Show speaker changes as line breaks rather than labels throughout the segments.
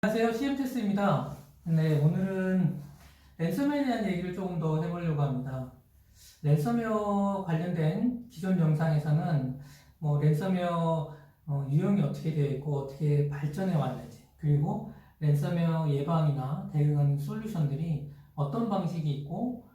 안녕하세요. CMTS입니다. 네, 오늘은 랜섬웨어에 대한 얘기를 조금 더 해보려고 합니다. 랜섬웨어 관련된 기존 영상에서는 랜섬웨어 유형이 어떻게 되어 있고 어떻게 발전해 왔는지, 그리고 랜섬웨어 예방이나 대응하는 솔루션들이 어떤 방식이 있고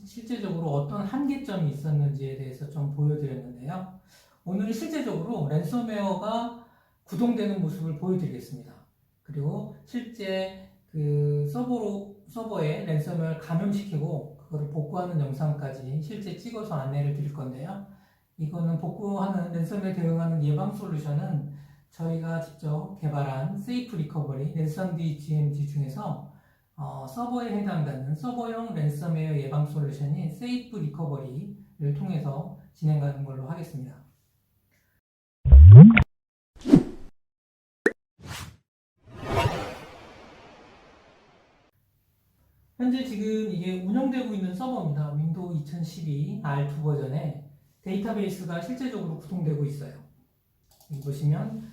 실제적으로 어떤 한계점이 있었는지에 대해서 좀 보여드렸는데요. 오늘은 실제적으로 랜섬웨어가 구동되는 모습을 보여드리겠습니다. 그리고 실제 그 서버에 랜섬웨어를 감염시키고 그거를 복구하는 영상까지 실제 찍어서 안내를 드릴 건데요. 이거는 복구하는 랜섬웨어 대응하는 예방 솔루션은 저희가 직접 개발한 세이프 리커버리 랜섬D GMG 중에서 서버에 해당되는 서버용 랜섬웨어 예방 솔루션인 세이프 리커버리를 통해서 진행하는 걸로 하겠습니다. 현재 지금 이게 운영되고 있는 서버입니다. 윈도우 2012 R2 버전에 데이터베이스가 실제적으로 구동되고 있어요. 여기 보시면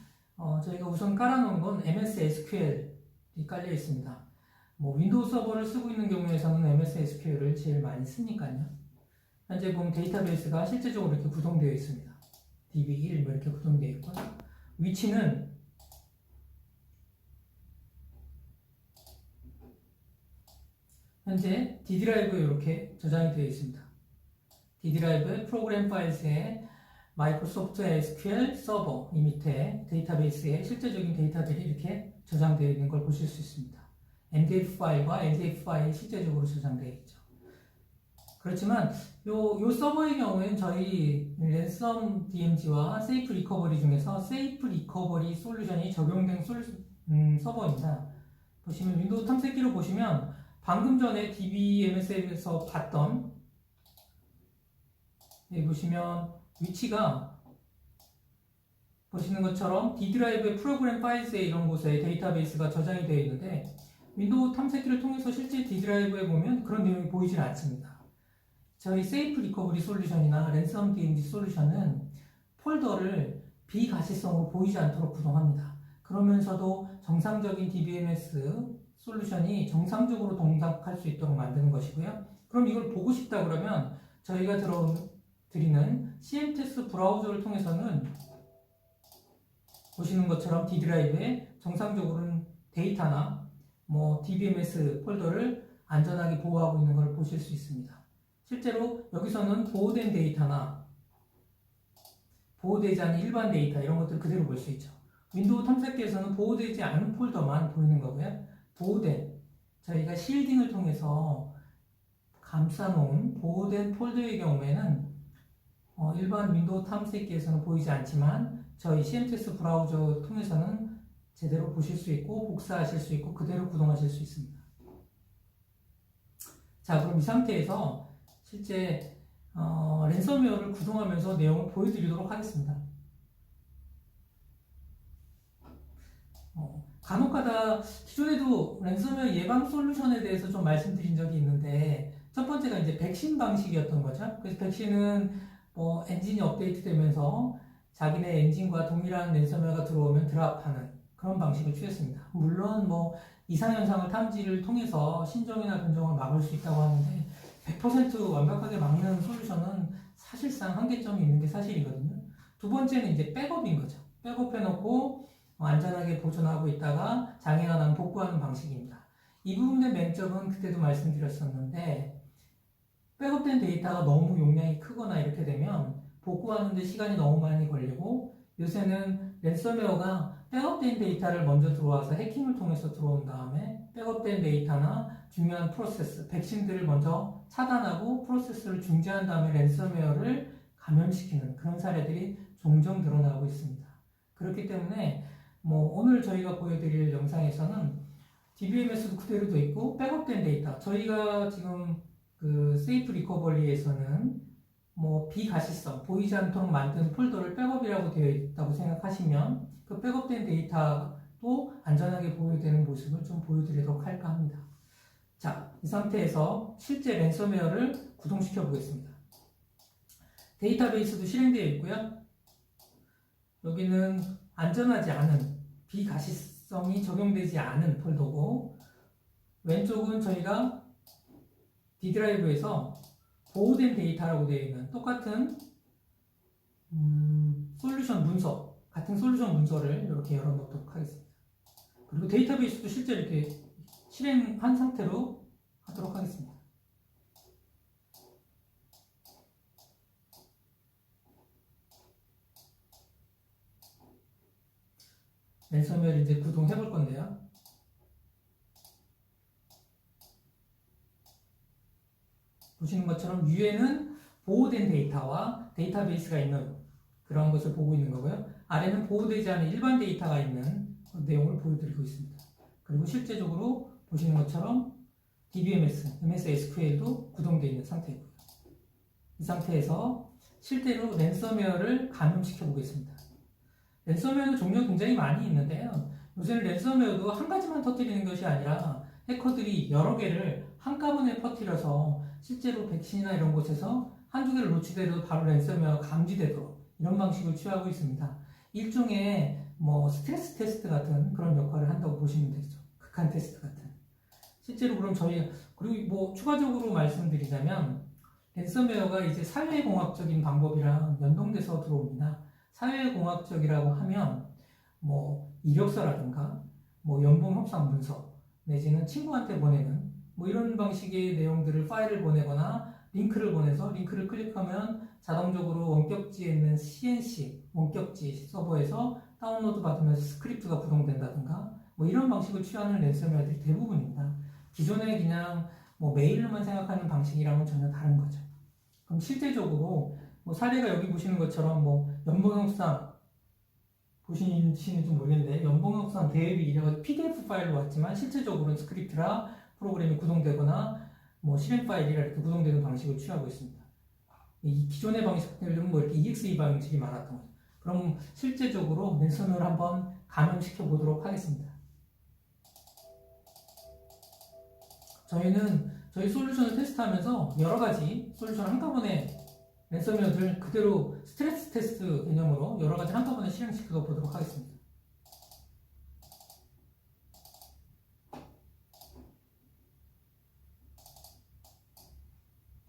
저희가 우선 깔아놓은 건 MS SQL이 깔려 있습니다. 윈도우 서버를 쓰고 있는 경우에서는 MS SQL을 제일 많이 쓰니까요. 현재 보면 데이터베이스가 실제적으로 이렇게 구동되어 있습니다. DB1 이렇게 구동되어 있고, 위치는 현재 D 드라이브에 이렇게 저장이 되어 있습니다. D 드라이브 프로그램 파일스에 마이크로소프트 SQL 서버 이 밑에 데이터베이스에 실제적인 데이터들이 이렇게 저장되어 있는 걸 보실 수 있습니다. MDF 파일과 LDF 파일이 실제적으로 저장되어 있죠. 그렇지만 요 서버의 경우에는 저희 랜섬 DMG와 세이프 리커버리 중에서 세이프 리커버리 솔루션이 적용된 서버입니다. 보시면 윈도우 탐색기로 보시면 방금 전에 DBMS에서 봤던, 여기 보시면 위치가 보시는 것처럼 D 드라이브의 프로그램 파일스에 이런 곳에 데이터베이스가 저장이 되어 있는데, 윈도우 탐색기를 통해서 실제 D 드라이브에 보면 그런 내용이 보이질 않습니다. 저희 세이프 리커버리 솔루션이나 랜섬 DMG 솔루션은 폴더를 비가시성으로 보이지 않도록 구동합니다. 그러면서도 정상적인 DBMS 솔루션이 정상적으로 동작할 수 있도록 만드는 것이고요. 그럼 이걸 보고 싶다 그러면 저희가 드리는 CMTS 브라우저를 통해서는 보시는 것처럼 D 드라이브에 정상적으로는 데이터나 DBMS 폴더를 안전하게 보호하고 있는 걸 보실 수 있습니다. 실제로 여기서는 보호된 데이터나 보호되지 않은 일반 데이터 이런 것들을 그대로 볼 수 있죠. 윈도우 탐색기에서는 보호되지 않은 폴더만 보이는 거고요. 보호된, 저희가 실딩을 통해서 감싸놓은 보호된 폴더의 경우에는 일반 윈도우 탐색기에서는 보이지 않지만 저희 CMTS 브라우저 통해서는 제대로 보실 수 있고 복사하실 수 있고 그대로 구동하실 수 있습니다. 자, 그럼 이 상태에서 실제 랜섬웨어를 구동하면서 내용을 보여드리도록 하겠습니다. 간혹가다 기존에도 랜섬웨어 예방 솔루션에 대해서 좀 말씀드린 적이 있는데, 첫 번째가 이제 백신 방식이었던 거죠. 그래서 백신은 엔진이 업데이트되면서 자기네 엔진과 동일한 랜섬웨어가 들어오면 드랍하는 그런 방식을 취했습니다. 물론 이상현상을 탐지를 통해서 신종이나 변종을 막을 수 있다고 하는데 100% 완벽하게 막는 솔루션은 사실상 한계점이 있는 게 사실이거든요. 두 번째는 이제 백업인 거죠. 백업해놓고 안전하게 보존하고 있다가 장애가 나면 복구하는 방식입니다. 이 부분의 맹점은 그때도 말씀드렸었는데, 백업된 데이터가 너무 용량이 크거나 이렇게 되면 복구하는데 시간이 너무 많이 걸리고, 요새는 랜섬웨어가 백업된 데이터를 먼저 들어와서 해킹을 통해서 들어온 다음에 백업된 데이터나 중요한 프로세스, 백신들을 먼저 차단하고 프로세스를 중지한 다음에 랜섬웨어를 감염시키는 그런 사례들이 종종 드러나고 있습니다. 그렇기 때문에 오늘 저희가 보여드릴 영상에서는 DBMS도 그대로 돼 있고 백업된 데이터, 저희가 지금 그 세이프 리커버리에서는 비가시성, 보이지 않도록 만든 폴더를 백업이라고 되어 있다고 생각하시면 그 백업된 데이터도 안전하게 보호되는 모습을 좀 보여드리도록 할까 합니다. 자, 이 상태에서 실제 랜섬웨어를 구동시켜 보겠습니다. 데이터베이스도 실행되어 있고요. 여기는 안전하지 않은 비가시성 성이 적용되지 않은 폴더고, 왼쪽은 저희가 D 드라이브에서 보호된 데이터라고 되어 있는 똑같은 솔루션 문서, 같은 솔루션 문서를 이렇게 열어놓도록 하겠습니다. 그리고 데이터베이스도 실제 이렇게 실행한 상태로 하도록 하겠습니다. 랜섬웨어를 이제 구동해 볼 건데요. 보시는 것처럼 위에는 보호된 데이터와 데이터베이스가 있는 그런 것을 보고 있는 거고요. 아래는 보호되지 않은 일반 데이터가 있는 내용을 보여드리고 있습니다. 그리고 실제적으로 보시는 것처럼 DBMS, MS SQL도 구동되어 있는 상태이고요. 이 상태에서 실제로 랜섬웨어를 감염시켜 보겠습니다. 랜섬웨어도 종류가 굉장히 많이 있는데요. 요새는 랜섬웨어도 한 가지만 터뜨리는 것이 아니라 해커들이 여러 개를 한꺼번에 퍼뜨려서 실제로 백신이나 이런 곳에서 한두 개를 놓치더라도 바로 랜섬웨어가 감지되도록 이런 방식을 취하고 있습니다. 일종의 스트레스 테스트 같은 그런 역할을 한다고 보시면 되죠. 극한 테스트 같은. 실제로 그럼 그리고 추가적으로 말씀드리자면 랜섬웨어가 이제 사회공학적인 방법이랑 연동돼서 들어옵니다. 사회공학적이라고 하면 이력서라든가 연봉 협상 문서 내지는 친구한테 보내는 이런 방식의 내용들을 파일을 보내거나 링크를 보내서 링크를 클릭하면 자동적으로 원격지에 있는 CNC 원격지 서버에서 다운로드 받으면서 스크립트가 구동된다든가 이런 방식을 취하는 랜섬웨어들이 대부분입니다. 기존에 그냥 메일로만 생각하는 방식이랑은 전혀 다른 거죠. 그럼 실제적으로 사례가 여기 보시는 것처럼 연봉 협상 보시는지 모르겠는데 연봉 협상 대비 이래가지고 PDF 파일로 왔지만 실제적으로는 스크립트라 프로그램이 구동되거나 실행 파일이라 이렇게 구동되는 방식을 취하고 있습니다. 이 기존의 방식들은 이렇게 EXE 방식이 많았던 거죠. 그럼 실제적으로 랜섬웨어를 한번 감염시켜 보도록 하겠습니다. 저희는 저희 솔루션을 테스트하면서 여러 가지 솔루션을 한꺼번에 랜섬웨어들 그대로 스트레스 테스트 개념으로 여러 가지 한꺼번에 실행시켜 보도록 하겠습니다.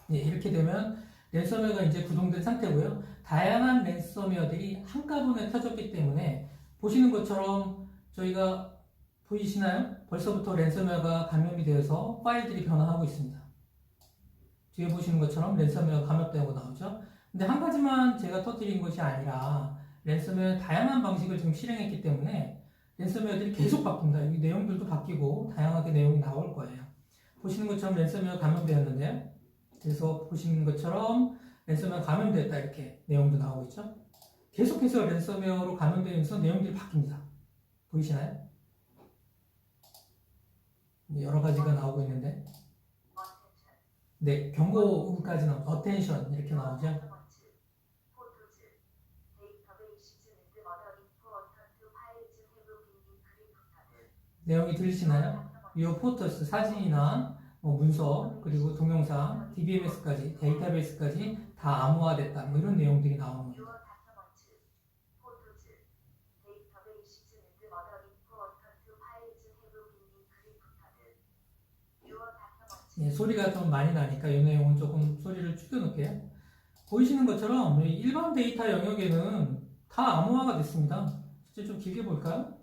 이렇게 되면 랜섬웨어가 이제 구동된 상태고요. 다양한 랜섬웨어들이 한꺼번에 켜졌기 때문에 보시는 것처럼 저희가 보이시나요? 벌써부터 랜섬웨어가 감염이 되어서 파일들이 변화하고 있습니다. 뒤에 보시는 것처럼 랜섬웨어가 감염되고 나오죠. 근데 한 가지만 제가 터뜨린 것이 아니라 랜섬웨어 다양한 방식을 지금 실행했기 때문에 랜섬웨어들이 계속 바뀝니다. 여기 내용들도 바뀌고 다양하게 내용이 나올 거예요. 보시는 것처럼 랜섬웨어 감염되었는데요. 그래서 보시는 것처럼 랜섬웨어 감염됐다 이렇게 내용도 나오고 있죠. 계속해서 랜섬웨어로 감염되면서 내용들이 바뀝니다. 보이시나요? 여러 가지가 나오고 있는데 네, 경고음까지 나오죠. attention 이렇게 나오죠. 내용이 들리시나요? 이 포터스 사진이나 문서 그리고 동영상, DBMS까지 데이터베이스까지 다 암호화됐다 이런 내용들이 나오는 겁니다. 소리가 좀 많이 나니까 이 내용은 조금 소리를 줄여놓을게요. 보이시는 것처럼 일반 데이터 영역에는 다 암호화가 됐습니다. 실제 좀 길게 볼까요?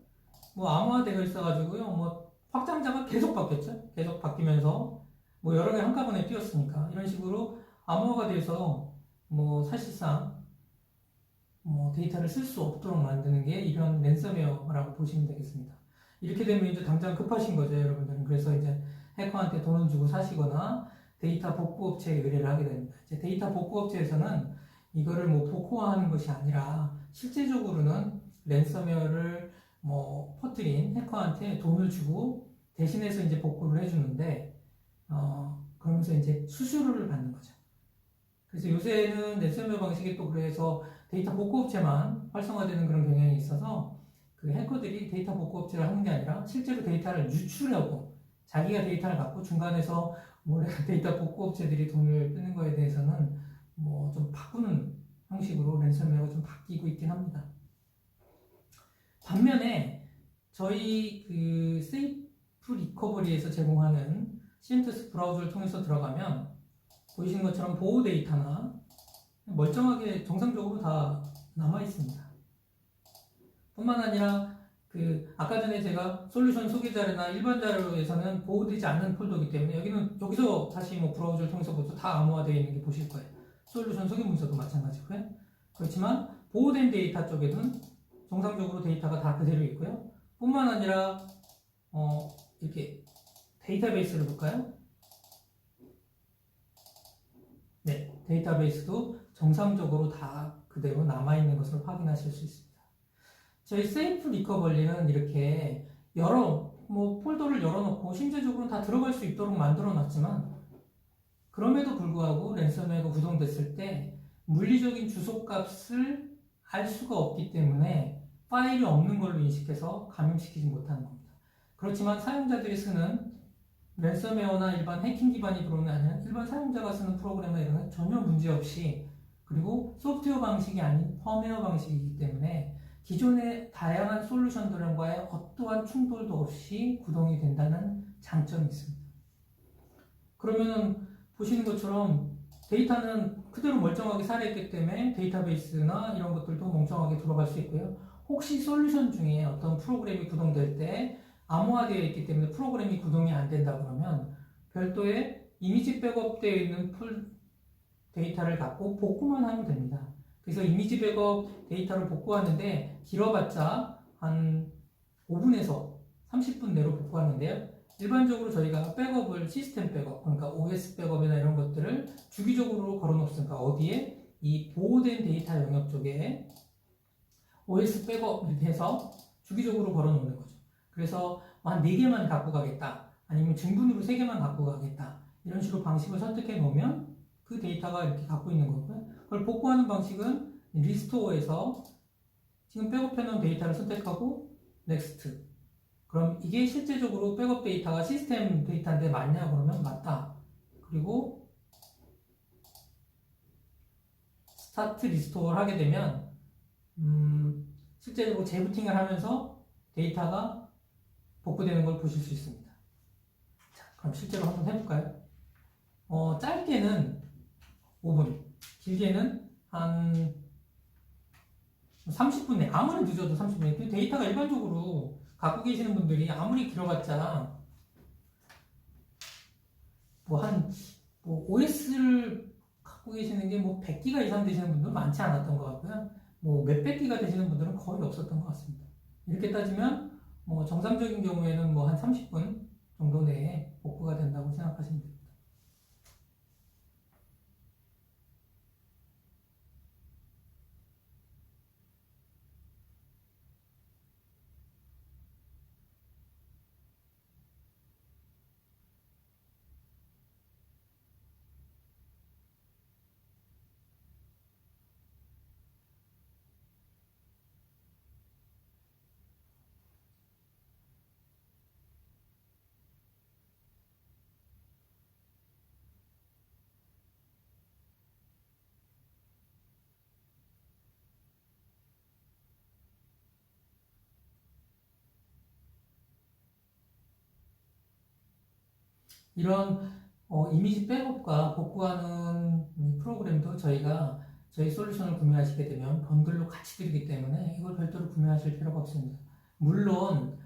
암호화되어 있어가지고요. 확장자가 계속 바뀌었죠. 계속 바뀌면서 여러 개 한꺼번에 띄었으니까 이런 식으로 암호화가 돼서 사실상 데이터를 쓸 수 없도록 만드는 게 이런 랜섬웨어라고 보시면 되겠습니다. 이렇게 되면 이제 당장 급하신 거죠, 여러분들은. 그래서 이제 해커한테 돈을 주고 사시거나 데이터 복구업체에 의뢰를 하게 됩니다. 이제 데이터 복구업체에서는 이거를 복구화하는 것이 아니라 실제적으로는 랜섬웨어를 퍼뜨린 해커한테 돈을 주고 대신해서 이제 복구를 해주는데 그러면서 이제 수수료를 받는 거죠. 그래서 요새는 랜섬웨어 방식이 또 그래서 데이터 복구업체만 활성화되는 그런 경향이 있어서 그 해커들이 데이터 복구업체를 하는 게 아니라 실제로 데이터를 유출하고 자기가 데이터를 갖고 중간에서 데이터 복구업체들이 돈을 뜨는 거에 대해서는 좀 바꾸는 형식으로 랜섬웨어가 좀 바뀌고 있긴 합니다. 반면에 저희 그 세이프 리커버리에서 제공하는 CMTS 브라우저를 통해서 들어가면 보이시는 것처럼 보호 데이터나 멀쩡하게 정상적으로 다 남아 있습니다. 뿐만 아니라 그 아까 전에 제가 솔루션 소개 자료나 일반 자료에서는 보호되지 않는 폴더이기 때문에 여기서 다시 뭐 브라우저를 통해서 보도 다 암호화되어 있는 게 보실 거예요. 솔루션 소개 문서도 마찬가지고요. 그렇지만 보호된 데이터 쪽에는 정상적으로 데이터가 다 그대로 있고요. 뿐만 아니라 이렇게 데이터베이스를 볼까요? 네, 데이터베이스도 정상적으로 다 그대로 남아있는 것을 확인하실 수 있습니다. 저희 세이프 리커버리는 이렇게 폴더를 열어놓고 심재적으로 다 들어갈 수 있도록 만들어 놨지만 그럼에도 불구하고 랜섬웨어가 구동됐을 때 물리적인 주소값을 알 수가 없기 때문에 파일이 없는 걸로 인식해서 감염시키지 못하는 겁니다. 그렇지만 사용자들이 쓰는 랜섬웨어나 일반 해킹 기반이 들어오는 일반 사용자가 쓰는 프로그램에 이런 전혀 문제없이 그리고 소프트웨어 방식이 아닌 펌웨어 방식이기 때문에 기존의 다양한 솔루션들과의 어떠한 충돌도 없이 구동이 된다는 장점이 있습니다. 그러면은 보시는 것처럼 데이터는 그대로 멀쩡하게 살아있기 때문에 데이터베이스나 이런 것들도 멍청하게 들어갈 수 있고요. 혹시 솔루션 중에 어떤 프로그램이 구동될 때 암호화되어 있기 때문에 프로그램이 구동이 안 된다 그러면 별도의 이미지 백업되어 있는 데이터를 갖고 복구만 하면 됩니다. 그래서 이미지 백업 데이터를 복구하는데 길어봤자 한 5분에서 30분 내로 복구하는데요. 일반적으로 저희가 백업을 시스템 백업, 그러니까 OS 백업이나 이런 것들을 주기적으로 걸어놓습니다. 어디에? 이 보호된 데이터 영역 쪽에 OS 백업 이렇게 해서 주기적으로 걸어놓는 거죠. 그래서 한 4개만 갖고 가겠다. 아니면 증분으로 3개만 갖고 가겠다. 이런 식으로 방식을 선택해 놓으면 그 데이터가 이렇게 갖고 있는 거고요. 그걸 복구하는 방식은 리스토어에서 지금 백업해 놓은 데이터를 선택하고 넥스트. 그럼 이게 실제적으로 백업 데이터가 시스템 데이터인데 맞냐 그러면 맞다. 그리고 스타트 리스토어를 하게 되면 실제적으로 재부팅을 하면서 데이터가 복구되는 걸 보실 수 있습니다. 자, 그럼 실제로 한번 해볼까요? 짧게는 5분, 길게는 한 30분 내, 아무리 늦어도 30분 내. 데이터가 일반적으로 갖고 계시는 분들이 아무리 길어봤자 OS를 갖고 계시는 게 100기가 이상 되시는 분들은 많지 않았던 것 같고요. 몇백 기가 되시는 분들은 거의 없었던 것 같습니다. 이렇게 따지면 정상적인 경우에는 한 30분 정도 내에 복구가 된다고 생각하시면 됩니다. 이런 이미지 백업과 복구하는 프로그램도 저희가 저희 솔루션을 구매하시게 되면 번들로 같이 드리기 때문에 이걸 별도로 구매하실 필요가 없습니다. 물론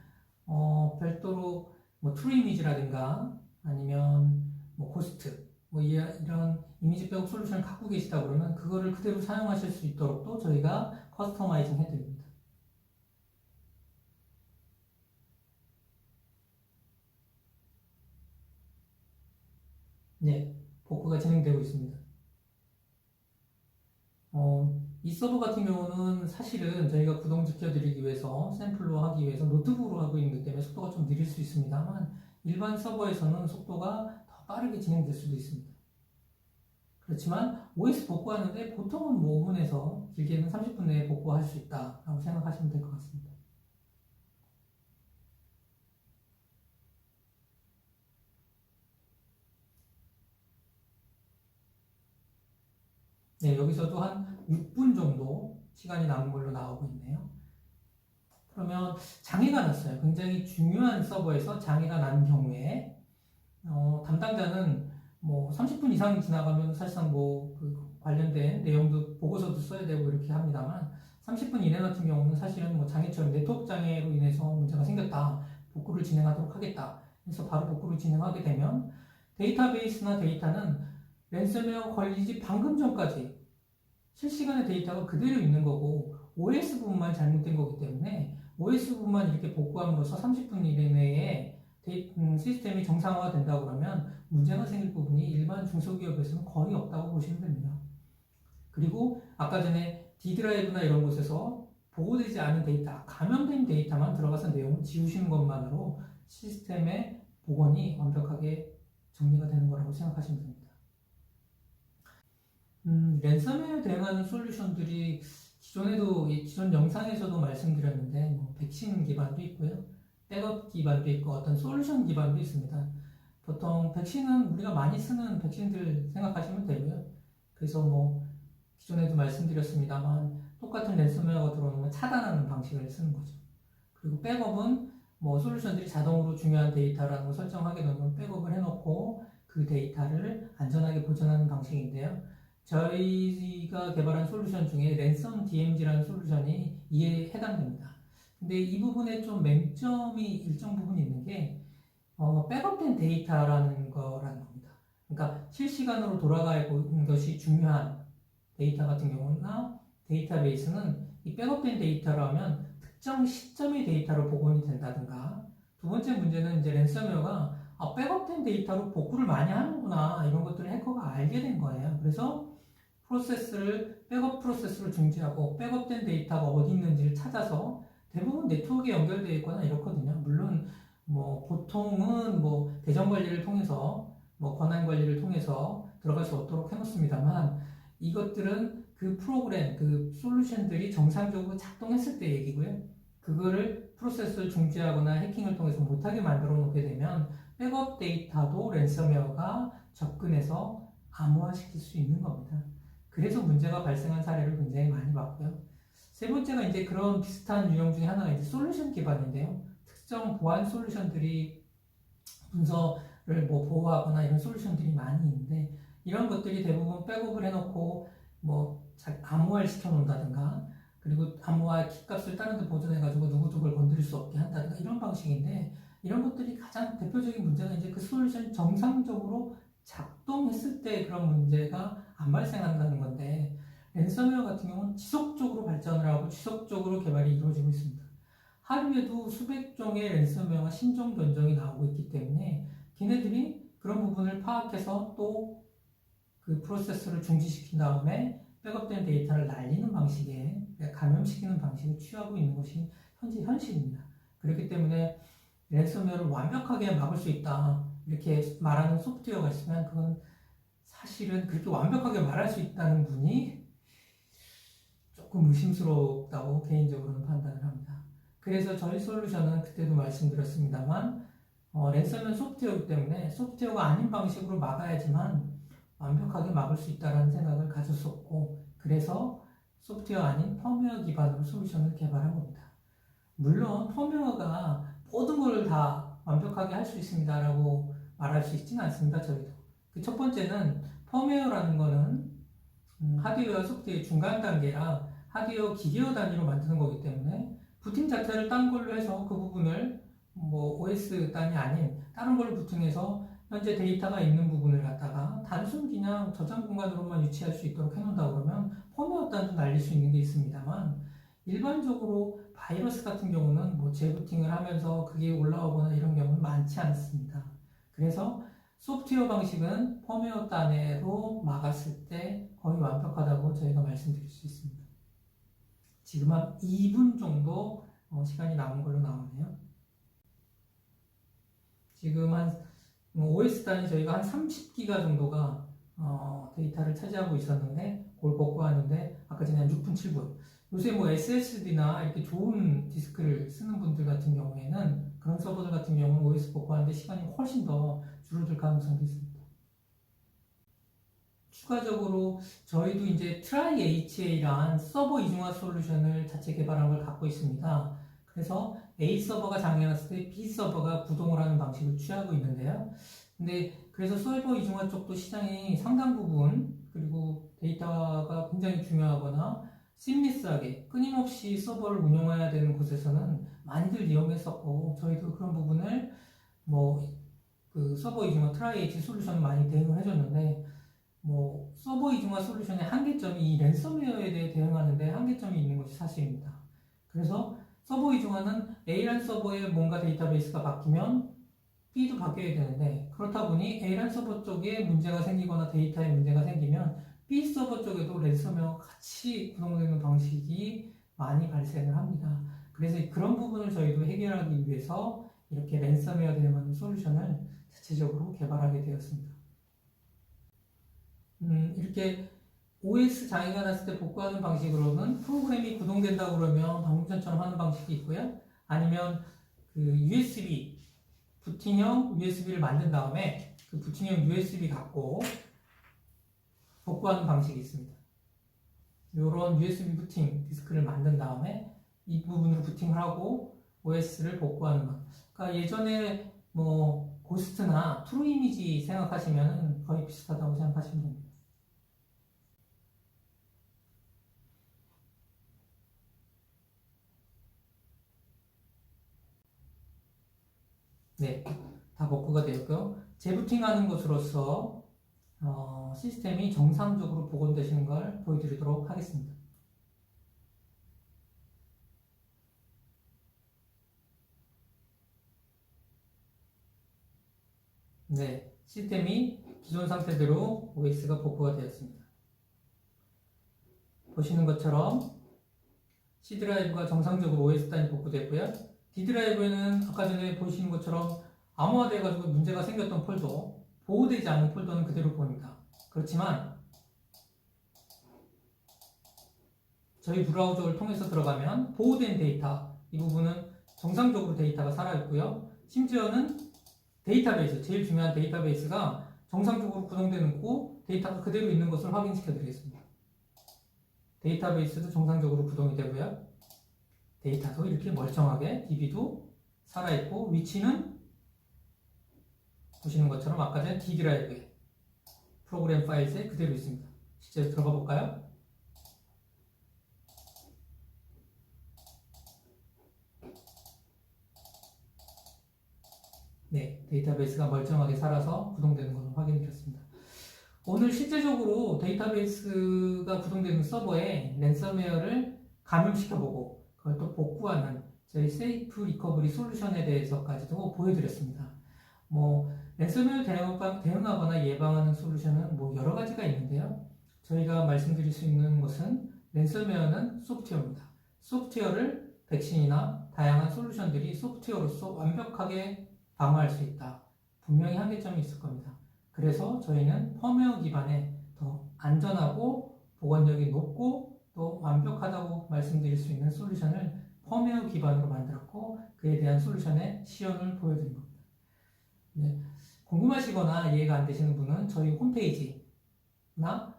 별도로 트루 이미지라든가 아니면 고스트 이런 이미지 백업 솔루션을 갖고 계시다 그러면 그거를 그대로 사용하실 수 있도록 또 저희가 커스터마이징 해드립니다. 네, 복구가 진행되고 있습니다. 이 서버 같은 경우는 사실은 저희가 구동시켜드리기 위해서 샘플로 하기 위해서 노트북으로 하고 있기 때문에 속도가 좀 느릴 수 있습니다만 일반 서버에서는 속도가 더 빠르게 진행될 수도 있습니다. 그렇지만 OS 복구하는데 보통은 5분에서 길게는 30분 내에 복구할 수 있다라고 생각하시면 될 것 같습니다. 네, 여기서도 한 6분 정도 시간이 남은 걸로 나오고 있네요. 그러면 장애가 났어요. 굉장히 중요한 서버에서 장애가 난 경우에 담당자는 뭐 30분 이상 지나가면 사실상 뭐그 관련된 내용도 보고서도 써야 되고 이렇게 합니다만 30분 이내 같은 경우는 사실은 뭐 장애처럼 네트워크 장애로 인해서 문제가 생겼다. 복구를 진행하도록 하겠다. 그래서 바로 복구를 진행하게 되면 데이터베이스나 데이터는 랜섬웨어 걸리지 방금 전까지 실시간의 데이터가 그대로 있는 거고 OS 부분만 잘못된 거기 때문에 OS 부분만 이렇게 복구함으로써 30분 이내에 시스템이 정상화가 된다고 그러면 문제가 생길 부분이 일반 중소기업에서는 거의 없다고 보시면 됩니다. 그리고 아까 전에 D 드라이브나 이런 곳에서 보호되지 않은 데이터, 감염된 데이터만 들어가서 내용을 지우시는 것만으로 시스템의 복원이 완벽하게 정리가 되는 거라고 생각하시면 됩니다. 랜섬웨어 대응하는 솔루션들이 기존 영상에서도 말씀드렸는데 뭐 백신 기반도 있고요, 백업 기반도 있고 어떤 솔루션 기반도 있습니다. 보통 백신은 우리가 많이 쓰는 백신들 생각하시면 되고요. 그래서 뭐 기존에도 말씀드렸습니다만 똑같은 랜섬웨어가 들어오면 차단하는 방식을 쓰는 거죠. 그리고 백업은 뭐 솔루션들이 자동으로 중요한 데이터라는 걸 설정하게 되면 백업을 해놓고 그 데이터를 안전하게 보존하는 방식인데요. 저희가 개발한 솔루션 중에 랜섬 DMZ라는 솔루션이 이에 해당됩니다. 근데 이 부분에 좀 맹점이 일정 부분 있는 게 백업된 데이터라는 거라는 겁니다. 그러니까 실시간으로 돌아가는 것이 중요한 데이터 같은 경우나 데이터베이스는 이 백업된 데이터라면 특정 시점의 데이터로 복원이 된다든가, 두 번째 문제는 이제 랜섬웨어가 백업된 데이터로 복구를 많이 하는구나 이런 것들을 해커가 알게 된 거예요. 그래서 백업 프로세스를 중지하고 백업된 데이터가 어디 있는지를 찾아서 대부분 네트워크에 연결되어 있거나 이렇거든요. 물론 뭐 보통은 뭐 계정 관리를 통해서 뭐 권한 관리를 통해서 들어갈 수 없도록 해놓습니다만 이것들은 그 프로그램, 그 솔루션들이 정상적으로 작동했을 때 얘기고요. 그거를 프로세스를 중지하거나 해킹을 통해서 못하게 만들어 놓게 되면 백업 데이터도 랜섬웨어가 접근해서 암호화시킬 수 있는 겁니다. 그래서 문제가 발생한 사례를 굉장히 많이 봤고요. 세 번째가 이제 그런 비슷한 유형 중에 하나가 이제 솔루션 기반인데요. 특정 보안 솔루션들이 문서를 뭐 보호하거나 이런 솔루션들이 많이 있는데 이런 것들이 대부분 백업을 해놓고 뭐 암호화를 시켜놓는다든가, 그리고 암호화 키값을 다른 데 보존해가지고 누구도 그걸 건드릴 수 없게 한다든가 이런 방식인데, 이런 것들이 가장 대표적인 문제가 이제 그 솔루션이 정상적으로 작동했을 때 그런 문제가 안 발생한다는 건데, 랜섬웨어 같은 경우는 지속적으로 발전을 하고 지속적으로 개발이 이루어지고 있습니다. 하루에도 수백 종의 랜섬웨어가 신종 변종이 나오고 있기 때문에 걔네들이 그런 부분을 파악해서 또 그 프로세스를 중지시킨 다음에 백업된 데이터를 날리는 방식에, 감염시키는 방식을 취하고 있는 것이 현재 현실입니다. 그렇기 때문에 랜섬웨어를 완벽하게 막을 수 있다 이렇게 말하는 소프트웨어가 있으면 그건 사실은 그렇게 완벽하게 말할 수 있다는 분이 조금 의심스럽다고 개인적으로는 판단을 합니다. 그래서 저희 솔루션은 그때도 말씀드렸습니다만 랜섬웨어 소프트웨어이기 때문에 소프트웨어가 아닌 방식으로 막아야지만 완벽하게 막을 수 있다는 생각을 가졌었고, 그래서 소프트웨어 아닌 펌웨어 기반으로 솔루션을 개발한 겁니다. 물론 펌웨어가 모든 걸 다 완벽하게 할 수 있습니다라고 말할 수 있지는 않습니다. 저희도. 그 첫 번째는 펌웨어라는 거는 하드웨어와 소프트웨어의 중간 단계라 하드웨어 기계어 단위로 만드는 거기 때문에 부팅 자체를 딴 걸로 해서 그 부분을 뭐 OS 단이 아닌 다른 걸로 부팅해서 현재 데이터가 있는 부분을 갖다가 단순 그냥 저장 공간으로만 유치할 수 있도록 해놓는다 그러면 펌웨어 단도 날릴 수 있는 게 있습니다만, 일반적으로 바이러스 같은 경우는 뭐 재부팅을 하면서 그게 올라오거나 이런 경우는 많지 않습니다. 그래서 소프트웨어 방식은 펌웨어 단으로 막았을 때 거의 완벽하다고 저희가 말씀드릴 수 있습니다. 지금 한 2분 정도 시간이 남은 걸로 나오네요. 지금 한 OS 단위 저희가 한 30기가 정도가 데이터를 차지하고 있었는데 그걸 복구하는데 아까 전에 한 6분 7분. 요새 뭐 SSD나 이렇게 좋은 디스크를 쓰는 분들 같은 경우에는, 그런 서버들 같은 경우는 OS 복구하는데 시간이 훨씬 더 줄어들 가능성도 있습니다. 추가적으로 저희도 이제 트라이 HA란 서버 이중화 솔루션을 자체 개발한 걸 갖고 있습니다. 그래서 A 서버가 장애났을 때 B 서버가 구동을 하는 방식을 취하고 있는데요. 근데 그래서 서버 이중화 쪽도 시장이 상당 부분, 그리고 데이터가 굉장히 중요하거나 심리스하게 끊임없이 서버를 운영해야 되는 곳에서는 많이들 이용했었고, 저희도 그런 부분을 그 서버 이중화 트라이에이지 솔루션을 많이 대응을 해줬는데, 서버 이중화 솔루션의 한계점이 이 랜섬웨어에 대해 대응하는데 한계점이 있는 것이 사실입니다. 그래서 서버 이중화는 A란 서버에 뭔가 데이터베이스가 바뀌면 B도 바뀌어야 되는데, 그렇다 보니 A란 서버 쪽에 문제가 생기거나 데이터에 문제가 생기면 B 서버 쪽에도 랜섬웨어가 같이 구동되는 방식이 많이 발생을 합니다. 그래서 그런 부분을 저희도 해결하기 위해서 이렇게 랜섬웨어 대응하는 솔루션을 자체적으로 개발하게 되었습니다. 이렇게 OS 장애가 났을 때 복구하는 방식으로는 프로그램이 구동된다고 그러면 방금 전처럼 하는 방식이 있고요. 아니면 그 USB, 부팅형 USB를 만든 다음에 그 부팅형 USB 갖고 복구하는 방식이 있습니다. 이런 USB 부팅 디스크를 만든 다음에 이 부분으로 부팅을 하고 OS를 복구하는 것. 그러니까 예전에 고스트나 트루 이미지 생각하시면 거의 비슷하다고 생각하시면 됩니다. 네, 다 복구가 되었고요. 재부팅하는 것으로서 시스템이 정상적으로 복원되시는 걸 보여드리도록 하겠습니다. 네, 시스템이 기존 상태대로 OS가 복구가 되었습니다. 보시는 것처럼 C 드라이브가 정상적으로 OS 단위 복구됐고요. D 드라이브에는 아까 전에 보시는 것처럼 암호화돼가지고 문제가 생겼던 폴더, 보호되지 않은 폴더는 그대로 보입니다. 그렇지만 저희 브라우저를 통해서 들어가면 보호된 데이터, 이 부분은 정상적으로 데이터가 살아있고요. 심지어는 데이터베이스, 제일 중요한 데이터베이스가 정상적으로 구동되는 거, 데이터가 그대로 있는 것을 확인시켜 드리겠습니다. 데이터베이스도 정상적으로 구동이 되고요. 데이터도 이렇게 멀쩡하게 DB도 살아있고, 위치는 보시는 것처럼 아까 전 D 드라이브에 프로그램 파일에 그대로 있습니다. 실제로 들어가 볼까요? 네, 데이터베이스가 멀쩡하게 살아서 구동되는 것을 확인했습니다. 오늘 실제적으로 데이터베이스가 구동되는 서버에 랜섬웨어를 감염시켜보고 그걸 또 복구하는 저희 세이프 리커버리 솔루션에 대해서까지도 보여드렸습니다. 랜섬웨어 대응하거나 예방하는 솔루션은 여러 가지가 있는데요. 저희가 말씀드릴 수 있는 것은 랜섬웨어는 소프트웨어입니다. 소프트웨어를 백신이나 다양한 솔루션들이 소프트웨어로서 완벽하게 방어할 수 있다. 분명히 한계점이 있을 겁니다. 그래서 저희는 펌웨어 기반의 더 안전하고 보건력이 높고 또 완벽하다고 말씀드릴 수 있는 솔루션을 펌웨어 기반으로 만들었고, 그에 대한 솔루션의 시연을 보여드린 겁니다. 네. 궁금하시거나 이해가 안 되시는 분은 저희 홈페이지나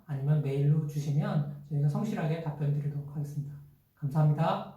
아니면 메일로 주시면 저희가 성실하게 답변 드리도록 하겠습니다. 감사합니다.